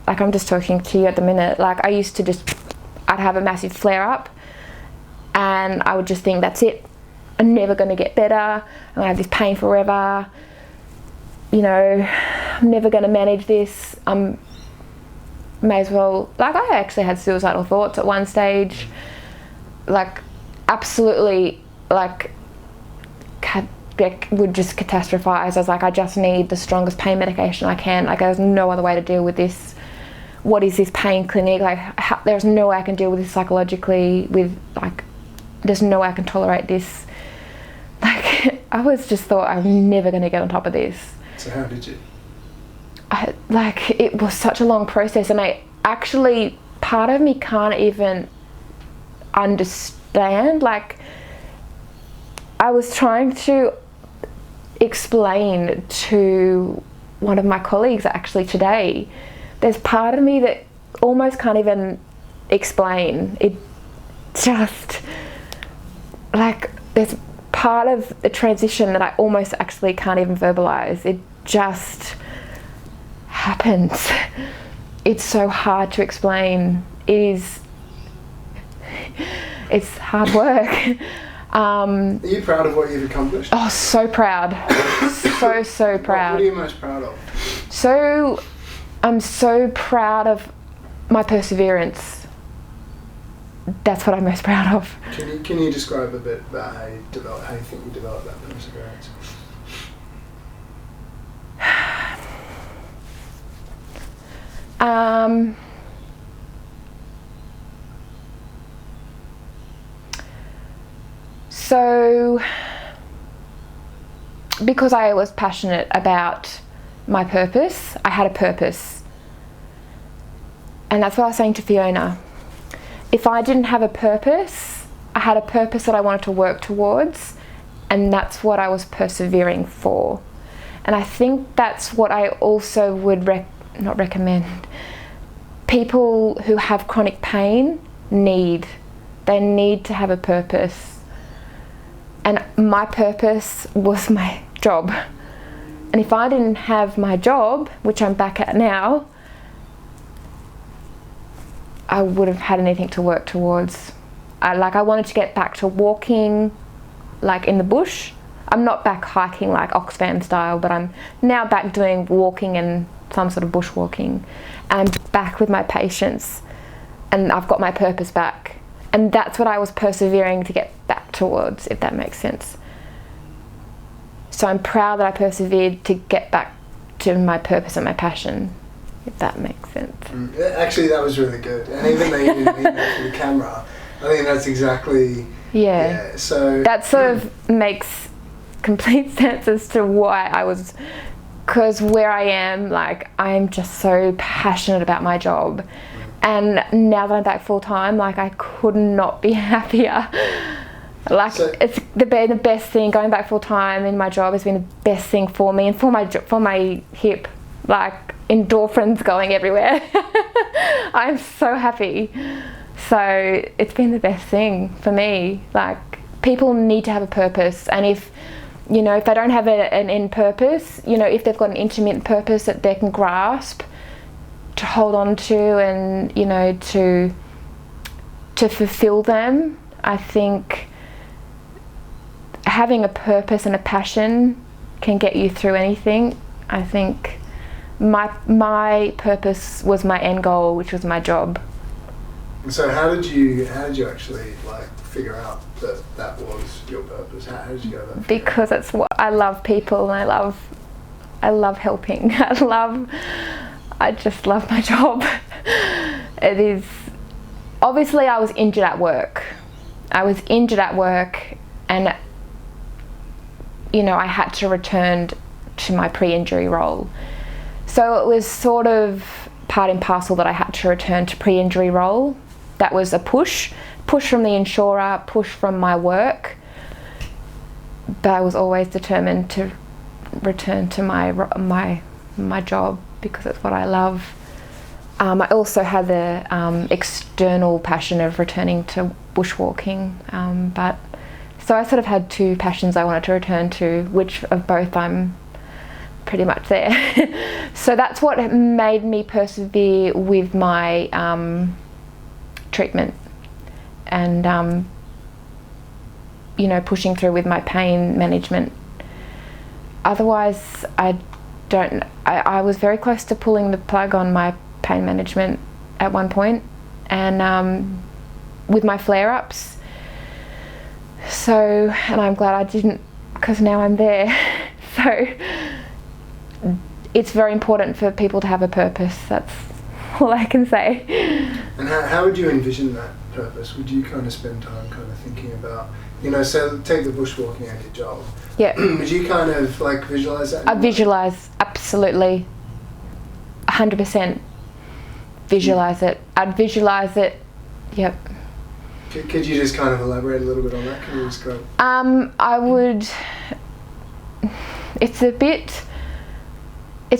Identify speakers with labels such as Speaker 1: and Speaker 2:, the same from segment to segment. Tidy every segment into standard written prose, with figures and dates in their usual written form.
Speaker 1: like I'm just talking to you at the minute, like I used to I'd have a massive flare up and I would just think, that's it, I'm never going to get better, I'm going to have this pain forever, you know, I'm never going to manage this, may as well, like I actually had suicidal thoughts at one stage, like absolutely, like would just catastrophize. I was like, I just need the strongest pain medication I can, like there's no other way to deal with this. What is this pain clinic, like there's no way I can deal with this psychologically, with like there's no way I can tolerate this. Like I was just thought I'm never going to get on top of this.
Speaker 2: So how did you?
Speaker 1: Like it was such a long process, and I actually, part of me can't even understand, like I was trying to explain to one of my colleagues actually today, there's part of me that almost can't even explain it, just like there's part of the transition that I almost actually can't even verbalize. It just happens. It's so hard to explain. It's hard work.
Speaker 2: Are you proud of what you've accomplished?
Speaker 1: Oh, so proud. so proud.
Speaker 2: What are you most proud of?
Speaker 1: I'm so proud of my perseverance. That's what I'm most proud of.
Speaker 2: Can you describe a bit about how you think you developed that perseverance?
Speaker 1: So, because I was passionate about my purpose, I had a purpose. And that's what I was saying to Fiona. If I didn't have a purpose, I had a purpose that I wanted to work towards, and that's what I was persevering for. And I think that's what I also would not recommend. People who have chronic pain need to have a purpose. And my purpose was my job. And if I didn't have my job, which I'm back at now, I wouldn't have had anything to work towards. I wanted to get back to walking, like in the bush. I'm not back hiking like Oxfam style, but I'm now back doing walking and some sort of bushwalking. And I'm back with my patients, and I've got my purpose back. And that's what I was persevering to get back towards, if that makes sense. So I'm proud that I persevered to get back to my purpose and my passion, if that makes sense.
Speaker 2: Actually, that was really good. And even though you didn't mean that for the camera, I think that's exactly... Yeah, so...
Speaker 1: That sort of makes complete sense as to why I was... Because where I am, like, I'm just so passionate about my job. And now that I'm back full time, like, I could not be happier. Like, so, it's the best thing. Going back full time in my job has been the best thing for me and for my hip. Like, endorphins going everywhere. I'm so happy. So it's been the best thing for me. Like, people need to have a purpose, and if they don't have an end purpose, if they've got an intermittent purpose that they can grasp, to hold on to, and to fulfill them, I think having a purpose and a passion can get you through anything. I think my purpose was my end goal, which was my job.
Speaker 2: So how did you actually figure out that was your purpose? How did you go about that?
Speaker 1: Because it's what I love, people, and I love helping. I just love my job. It is, obviously I was injured at work. And I had to return to my pre-injury role. So it was sort of part and parcel that I had to return to pre-injury role. That was a push from the insurer, push from my work. But I was always determined to return to my job, because it's what I love. I also had the external passion of returning to bushwalking, so I sort of had two passions I wanted to return to, which of both I'm pretty much there. So that's what made me persevere with my treatment and pushing through with my pain management. Otherwise, I was very close to pulling the plug on my pain management at one point, and with my flare-ups. So, and I'm glad I didn't, because now I'm there. So it's very important for people to have a purpose. That's all I can say.
Speaker 2: And how would you envision that purpose? Would you kind of spend time kind of thinking about, so take the bushwalking as your job.
Speaker 1: Yeah.
Speaker 2: Would you kind of like visualise that?
Speaker 1: I visualise, absolutely. 100% visualise it. I'd visualise it, yep.
Speaker 2: Could you just kind of elaborate a little bit on that? Can you describe?
Speaker 1: I would. It's a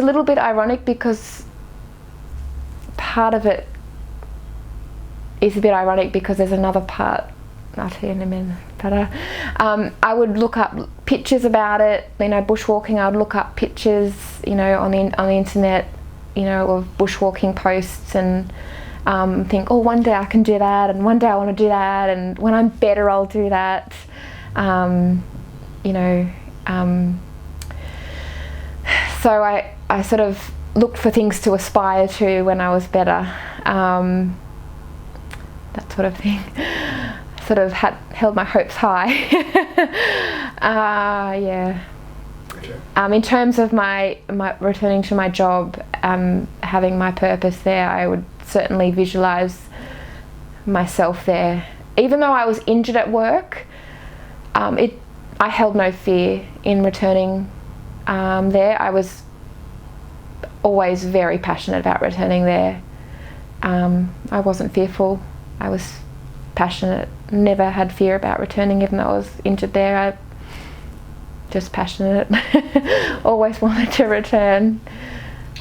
Speaker 1: little bit ironic because part of it is a bit ironic because there's another part. I'll tell you in a minute. But I would look up pictures about it. Bushwalking. I would look up pictures, on the internet, of bushwalking posts and think, oh, one day I can do that, and one day I want to do that, and when I'm better, I'll do that. So I sort of looked for things to aspire to when I was better, that sort of thing. Sort of held my hopes high. Yeah.
Speaker 2: Okay.
Speaker 1: In terms of my returning to my job, having my purpose there, I would certainly visualise myself there. Even though I was injured at work, I held no fear in returning there. I was always very passionate about returning there. I wasn't fearful. I was passionate. Never had fear about returning, even though I was injured there. I just passionate. Always wanted to return.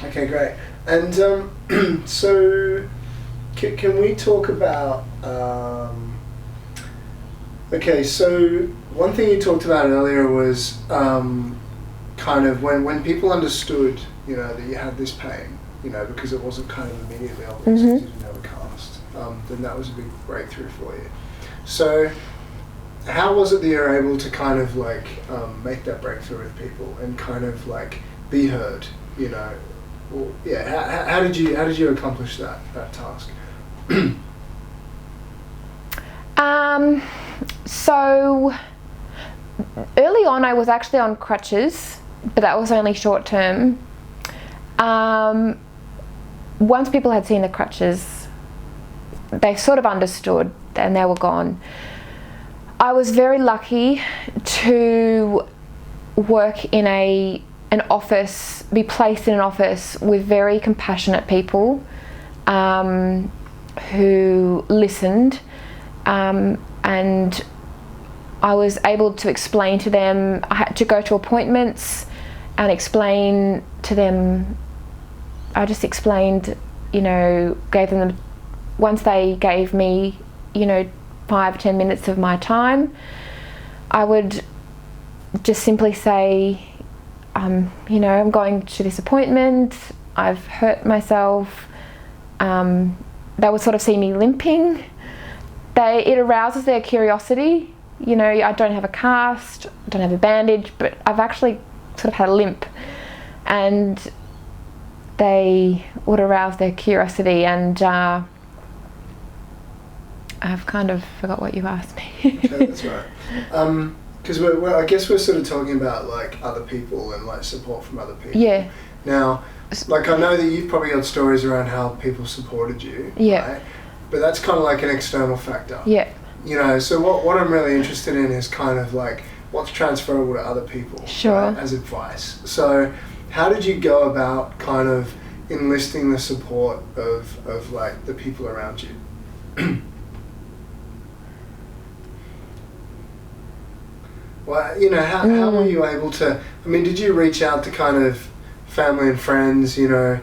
Speaker 2: Okay, great. And so can we talk about okay, so one thing you talked about earlier was kind of when people understood, that you had this pain, because it wasn't kind of immediately obvious because you didn't have a cast, then that was a big breakthrough for you. So how was it that you were able to kind of like make that breakthrough with people and kind of like be heard, Well, yeah, how did you accomplish that task?
Speaker 1: So early on I was actually on crutches, but that was only short term. Once people had seen the crutches, they sort of understood and they were gone. I was very lucky to work in an office, be placed in an office with very compassionate people who listened, and I was able to explain to them. I had to go to appointments and explain to them. I just explained, gave them, once they gave me, 5-10 minutes of my time, I would just simply say, I'm going to this appointment, I've hurt myself. They would sort of see me limping. It arouses their curiosity. I don't have a cast, I don't have a bandage, but I've actually sort of had a limp. And they would arouse their curiosity, and I've kind of forgot what you asked me.
Speaker 2: Okay, that's right. Because I guess we're sort of talking about like other people and like support from other people.
Speaker 1: Yeah.
Speaker 2: Now, like I know that you've probably got stories around how people supported you.
Speaker 1: Yeah.
Speaker 2: Right? But that's kind of like an external factor.
Speaker 1: Yeah.
Speaker 2: So what I'm really interested in is kind of like what's transferable to other people.
Speaker 1: Sure.
Speaker 2: Right, as advice. So how did you go about kind of enlisting the support of like the people around you? Well, how were you able to, did you reach out to kind of family and friends, I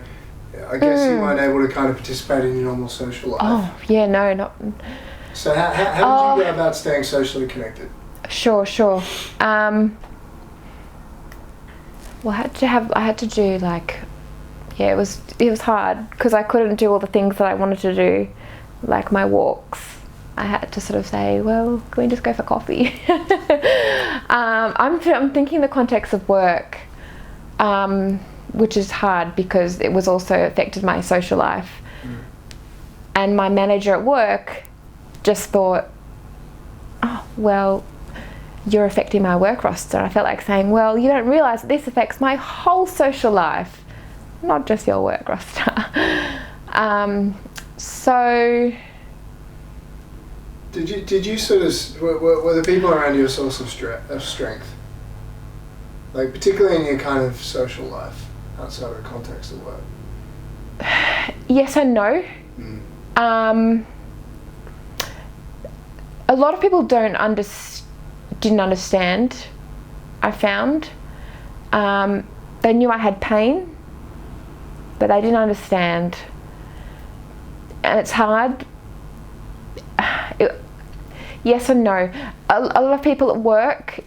Speaker 2: guess you weren't able to kind of participate in your normal social life.
Speaker 1: Oh, yeah, no, not...
Speaker 2: So how did you go about staying socially connected?
Speaker 1: Sure. Well, I had to do like, yeah, it was hard because I couldn't do all the things that I wanted to do, like my walks. I had to sort of say, well, can we just go for coffee? I'm thinking the context of work, which is hard because it was also affected my social life. And my manager at work just thought, oh, well, you're affecting my work roster. I felt like saying, well, you don't realise that this affects my whole social life, not just your work roster. So...
Speaker 2: Did you sort of, were the people around you a source of strength? Like, particularly in your kind of social life, outside of the context of work?
Speaker 1: Yes and no. A lot of people didn't understand, I found. They knew I had pain, but they didn't understand. And it's hard. Yes and no. A lot of people at work,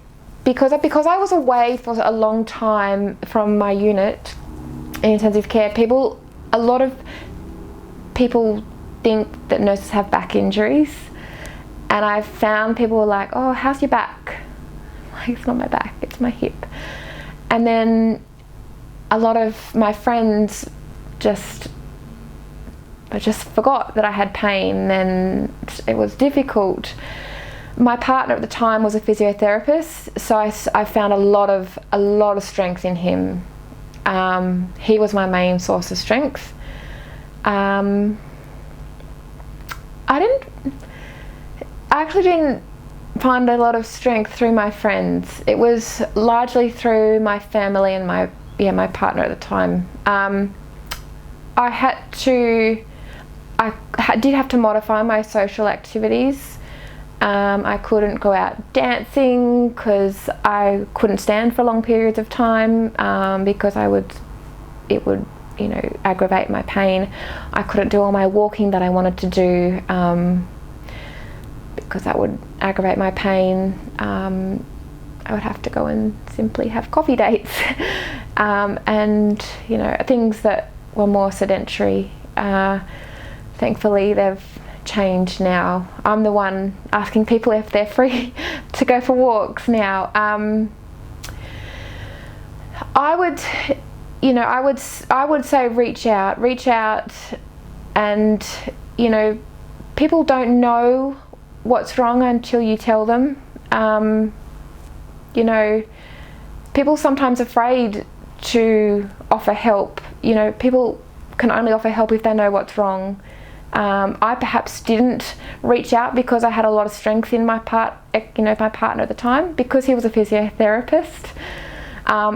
Speaker 1: because I was away for a long time from my unit in intensive care, a lot of people think that nurses have back injuries, and I've found people were like, oh, how's your back? Like, it's not my back, it's my hip. And then a lot of my friends I just forgot that I had pain, and it was difficult. My partner at the time was a physiotherapist, so I found a lot of strength in him. He was my main source of strength. I actually didn't find a lot of strength through my friends. It was largely through my family and my partner at the time. I did have to modify my social activities. I couldn't go out dancing because I couldn't stand for long periods of time because it would aggravate my pain. I couldn't do all my walking that I wanted to do because that would aggravate my pain. I would have to go and simply have coffee dates and things that were more sedentary. Thankfully they've changed now. I'm the one asking people if they're free to go for walks now. I would say reach out, and people don't know what's wrong until you tell them. People sometimes afraid to offer help. People can only offer help if they know what's wrong. I perhaps didn't reach out because I had a lot of strength in my partner at the time, because he was a physiotherapist.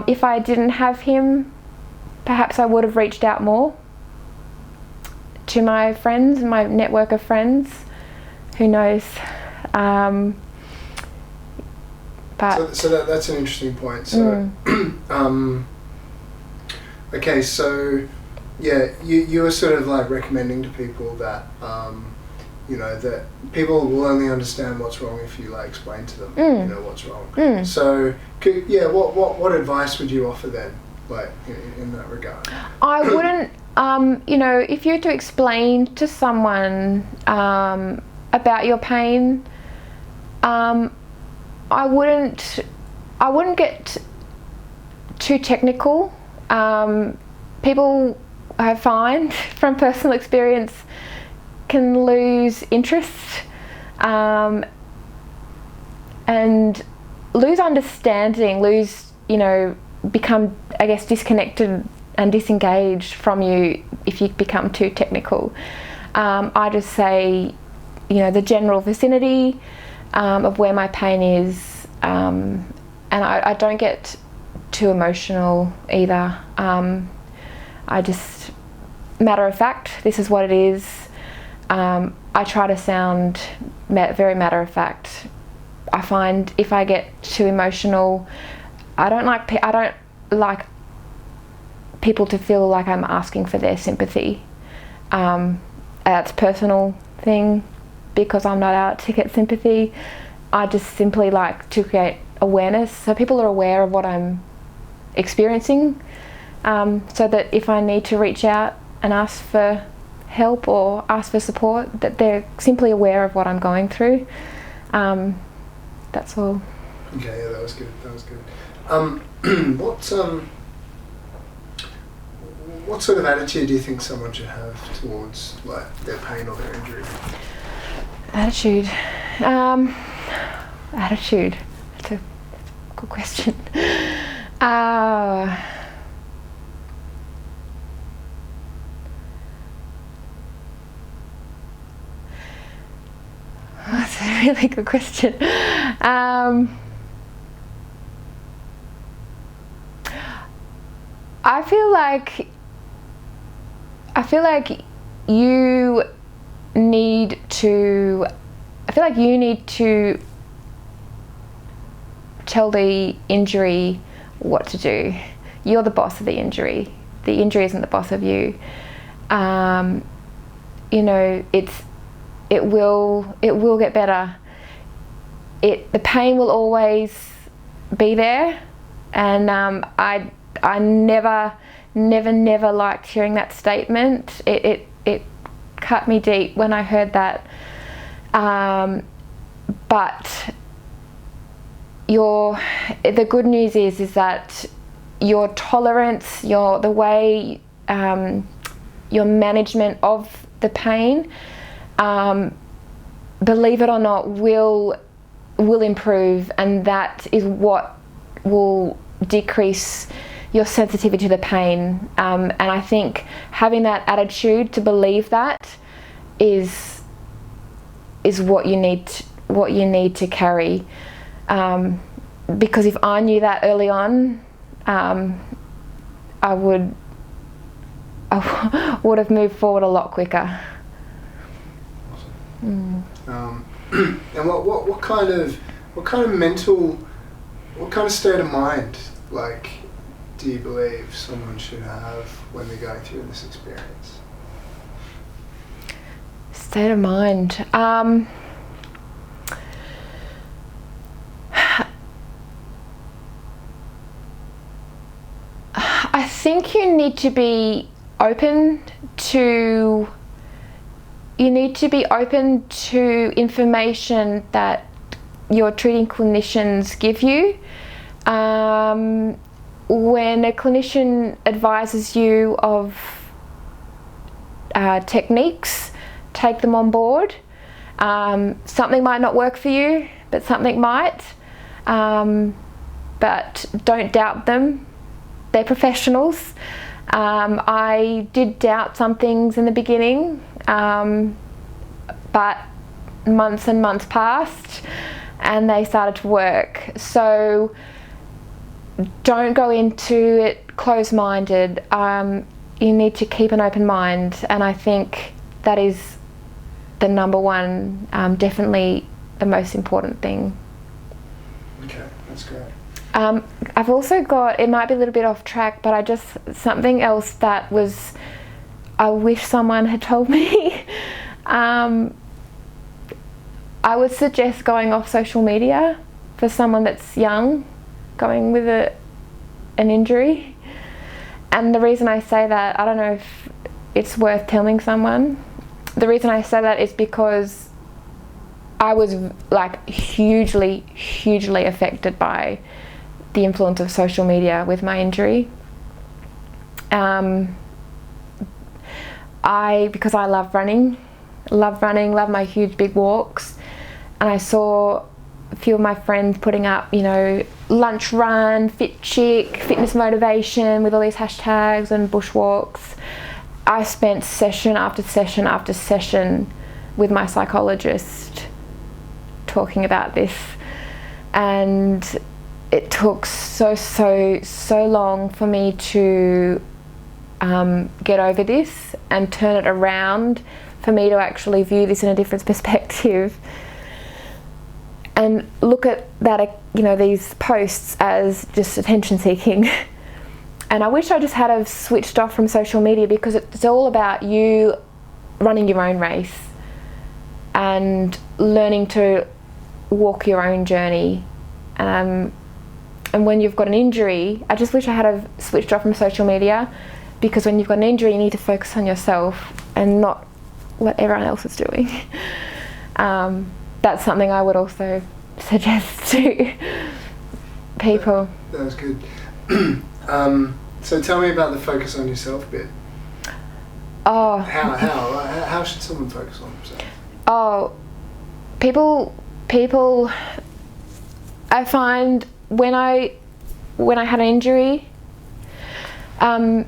Speaker 1: If I didn't have him, perhaps I would have reached out more to my friends, my network of friends. Who knows?
Speaker 2: So that's an interesting point. So, okay, so yeah, you were sort of like recommending to people that that people will only understand what's wrong if you like explain to them what's wrong. So what advice would you offer then, like in that regard?
Speaker 1: I wouldn't if you were to explain to someone about your pain, I wouldn't get too technical. People, I find from personal experience, can lose interest and lose understanding, become, I guess, disconnected and disengaged from you if you become too technical. I just say, the general vicinity of where my pain is, and I don't get too emotional either. I just, matter of fact, this is what it is. I try to sound very matter of fact. I find if I get too emotional, I don't like people to feel like I'm asking for their sympathy. That's a personal thing, because I'm not out to get sympathy. I just simply like to create awareness, so people are aware of what I'm experiencing, so that if I need to reach out and ask for help or ask for support, that they're simply aware of what I'm going through. That's all.
Speaker 2: Okay, yeah, that was good. What sort of attitude do you think someone should have towards like their pain or their injury?
Speaker 1: Attitude. Attitude. That's a good question. That's a really good question. I feel like you need to tell the injury what to do. You're the boss of the injury. The injury isn't the boss of you. It will get better. The pain will always be there, and I never liked hearing that statement. It cut me deep when I heard that. But the good news is that your tolerance, the way your management of the pain, believe it or not, will improve, and that is what will decrease your sensitivity to the pain. And I think having that attitude to believe that is what you need to carry. Because if I knew that early on, I would have moved forward a lot quicker.
Speaker 2: Awesome. And what kind of mental, what kind of state of mind, like, do you believe someone should have when they're going through this experience?
Speaker 1: State of mind. I think you need to be open to information that your treating clinicians give you. When a clinician advises you of techniques, take them on board. Something might not work for you, but something might. But don't doubt them. They're professionals. I did doubt some things in the beginning, but months and months passed and they started to work. So don't go into it closed-minded. You need to keep an open mind, and I think that is the number one, definitely the most important thing.
Speaker 2: Okay, that's great.
Speaker 1: I've also got, it might be a little bit off track, but something else that I wish someone had told me. I would suggest going off social media for someone that's young, going with an injury. And the reason I say that, I don't know if it's worth telling someone. The reason I say that is because I was like hugely affected by the influence of social media with my injury. Because I love running, love my huge big walks, and I saw a few of my friends putting up, lunch run, fit chick, fitness motivation with all these hashtags and bushwalks. I spent session after session after session with my psychologist talking about this, and it took so long for me to get over this and turn it around, for me to actually view this in a different perspective and look at that, these posts as just attention seeking. And I wish I just had have switched off from social media, because it's all about you running your own race and learning to walk your own journey. And when you've got an injury, I just wish I had have switched off from social media, because when you've got an injury, you need to focus on yourself and not what everyone else is doing. That's something I would also suggest to people.
Speaker 2: That was good. So tell me about the focus on yourself bit.
Speaker 1: Oh.
Speaker 2: How should someone focus on themselves?
Speaker 1: Oh, people. I find when I had an injury, I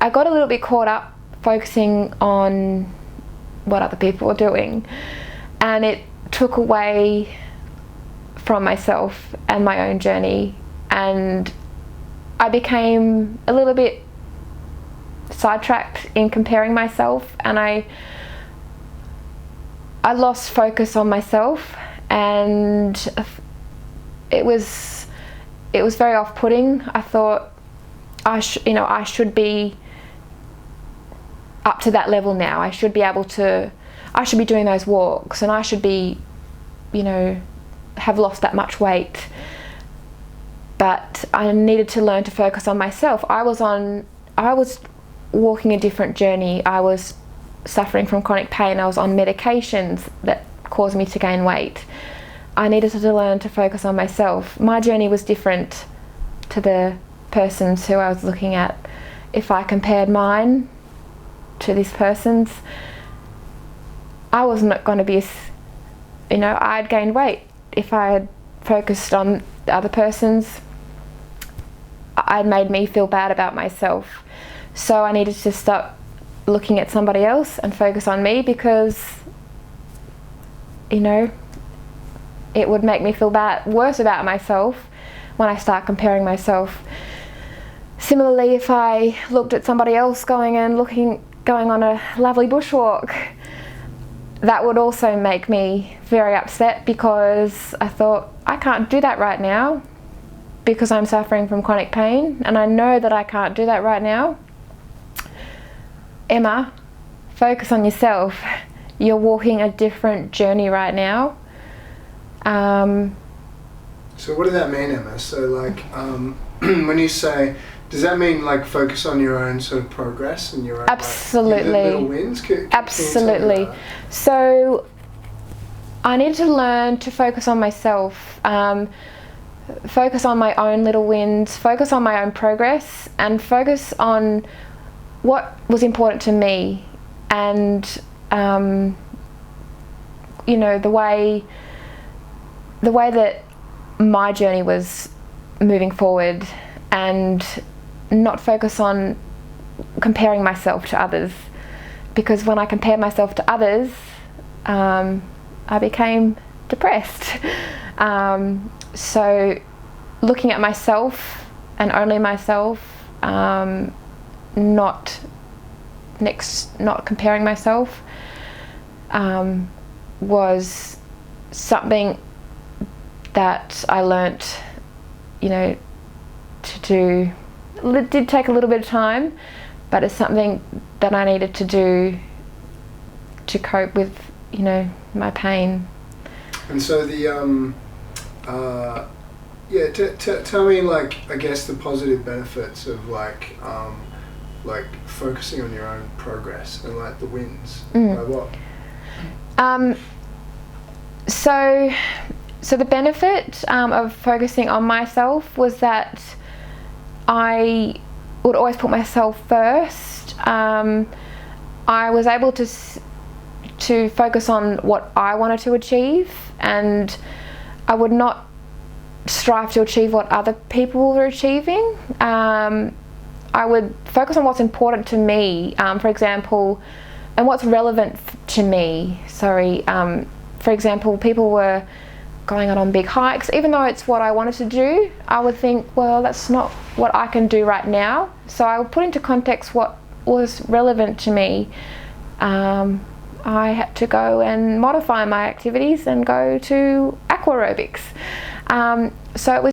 Speaker 1: got a little bit caught up focusing on what other people were doing, and it took away from myself and my own journey, and I became a little bit sidetracked in comparing myself, and I lost focus on myself, and it was very off-putting. I thought I should be up to that level now. I should be doing those walks, and I should be, have lost that much weight. But I needed to learn to focus on myself. I was walking a different journey. I was suffering from chronic pain. I was on medications that caused me to gain weight. I needed to learn to focus on myself. My journey was different to the person's who I was looking at. If I compared mine to this person's, I was not going to be I'd gained weight. If I had focused on the other person's, I'd made me feel bad about myself. So I needed to stop looking at somebody else and focus on me, because it would make me feel worse about myself when I start comparing myself. Similarly, if I looked at somebody else going on a lovely bushwalk, that would also make me very upset, because I thought, I can't do that right now because I'm suffering from chronic pain, and I know that I can't do that right now. Emma, focus on yourself. You're walking a different journey right now.
Speaker 2: So what does that mean, Emma? So when you say, does that mean focus on your own sort of progress and your own
Speaker 1: absolutely
Speaker 2: little wins?
Speaker 1: Absolutely. So I needed to learn to focus on myself, focus on my own little wins, focus on my own progress, and focus on what was important to me, and the way that my journey was moving forward, and not focus on comparing myself to others, because when I compared myself to others, I became depressed. So looking at myself and only myself, not comparing myself, was something that I learnt, to do. It did take a little bit of time, but it's something that I needed to do to cope with, my pain.
Speaker 2: And so tell me, I guess the positive benefits of focusing on your own progress and the wins. Like what?
Speaker 1: So the benefit of focusing on myself was that I would always put myself first. I was able to focus on what I wanted to achieve, and I would not strive to achieve what other people were achieving. I would focus on what's important to me, for example, and what's relevant to me. For example, people were going on big hikes. Even though it's what I wanted to do, I would think, well, that's not what I can do right now. So I would put into context what was relevant to me. I had to go and modify my activities and go to aqua aerobics. So it was